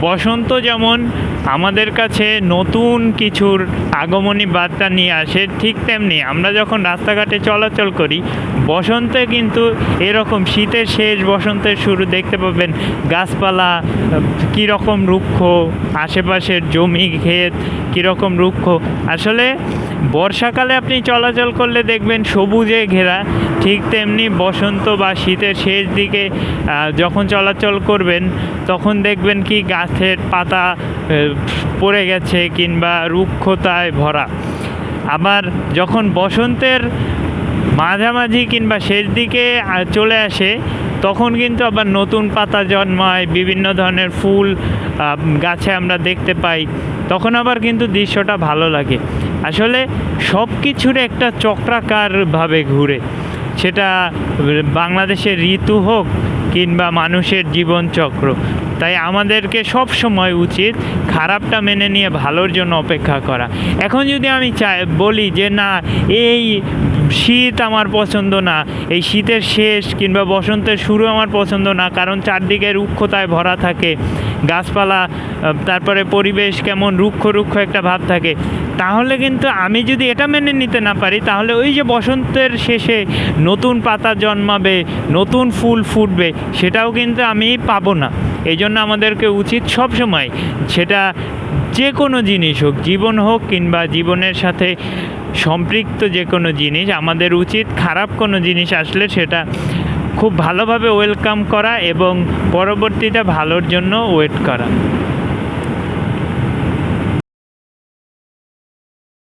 বসন্ত যেমন আমাদের কাছে নতুন কিছুর আগমনী বার্তা নিয়ে আসে, ঠিক তেমনি আমরা যখন রাস্তাঘাটে চলাচল করি বসন্তে কিন্তু এরকম শীতের শেষ বসন্তের শুরু দেখতে পাবেন গাছপালা কীরকম রুক্ষ, আশেপাশের জমি ক্ষেত কীরকম রুক্ষ। আসলে বর্ষাকালে আপনি চলাচল করলে দেখবেন সবুজে ঘেরা, ঠিক তেমনি বসন্ত বা শীতের শেষ দিকে যখন চলাচল করবেন তখন দেখবেন কি গাছের পাতা পড়ে গেছে কিংবা রুক্ষতায় ভরা। আবার যখন বসন্তের মাঝামাঝি কিংবা শেষ দিকে চলে আসে তখন কিন্তু আবার নতুন পাতা জন্মায়, বিভিন্ন ধরনের ফুল গাছে আমরা দেখতে পাই, তখন আবার কিন্তু দৃশ্যটা ভালো লাগে। আসলে সব কিছুর একটা চক্রাকারভাবে ঘুরে, সেটা বাংলাদেশের ঋতু হোক কিংবা মানুষের জীবনচক্র। তাই আমাদেরকে সব সময় উচিত খারাপটা মেনে নিয়ে ভালোর জন্য অপেক্ষা করা। এখন যদি আমি বলি যে না এই শীত আমার পছন্দ না, এই শীতের শেষ কিংবা বসন্তের শুরু আমার পছন্দ না, কারণ চারদিকে রুক্ষতায় ভরা থাকে গাছপালা, তারপরে পরিবেশ কেমন রুক্ষ রুক্ষ একটা ভাব থাকে, তাহলে কিন্তু আমি যদি এটা মেনে নিতে না পারি তাহলে ওই যে বসন্তের শেষে নতুন পাতা জন্মাবে, নতুন ফুল ফুটবে, সেটাও কিন্তু আমি পাবো না। এই জন্য আমাদেরকে উচিত সবসময়, সেটা যে কোনো জিনিস হোক, জীবন হোক কিংবা জীবনের সাথে সম্পৃক্ত যে কোনো জিনিস, আমাদের উচিত খারাপ কোনো জিনিস আসলে সেটা খুব ভালোভাবে ওয়েলকাম করা এবং পরবর্তীতে ভালোর জন্য ওয়েট করা।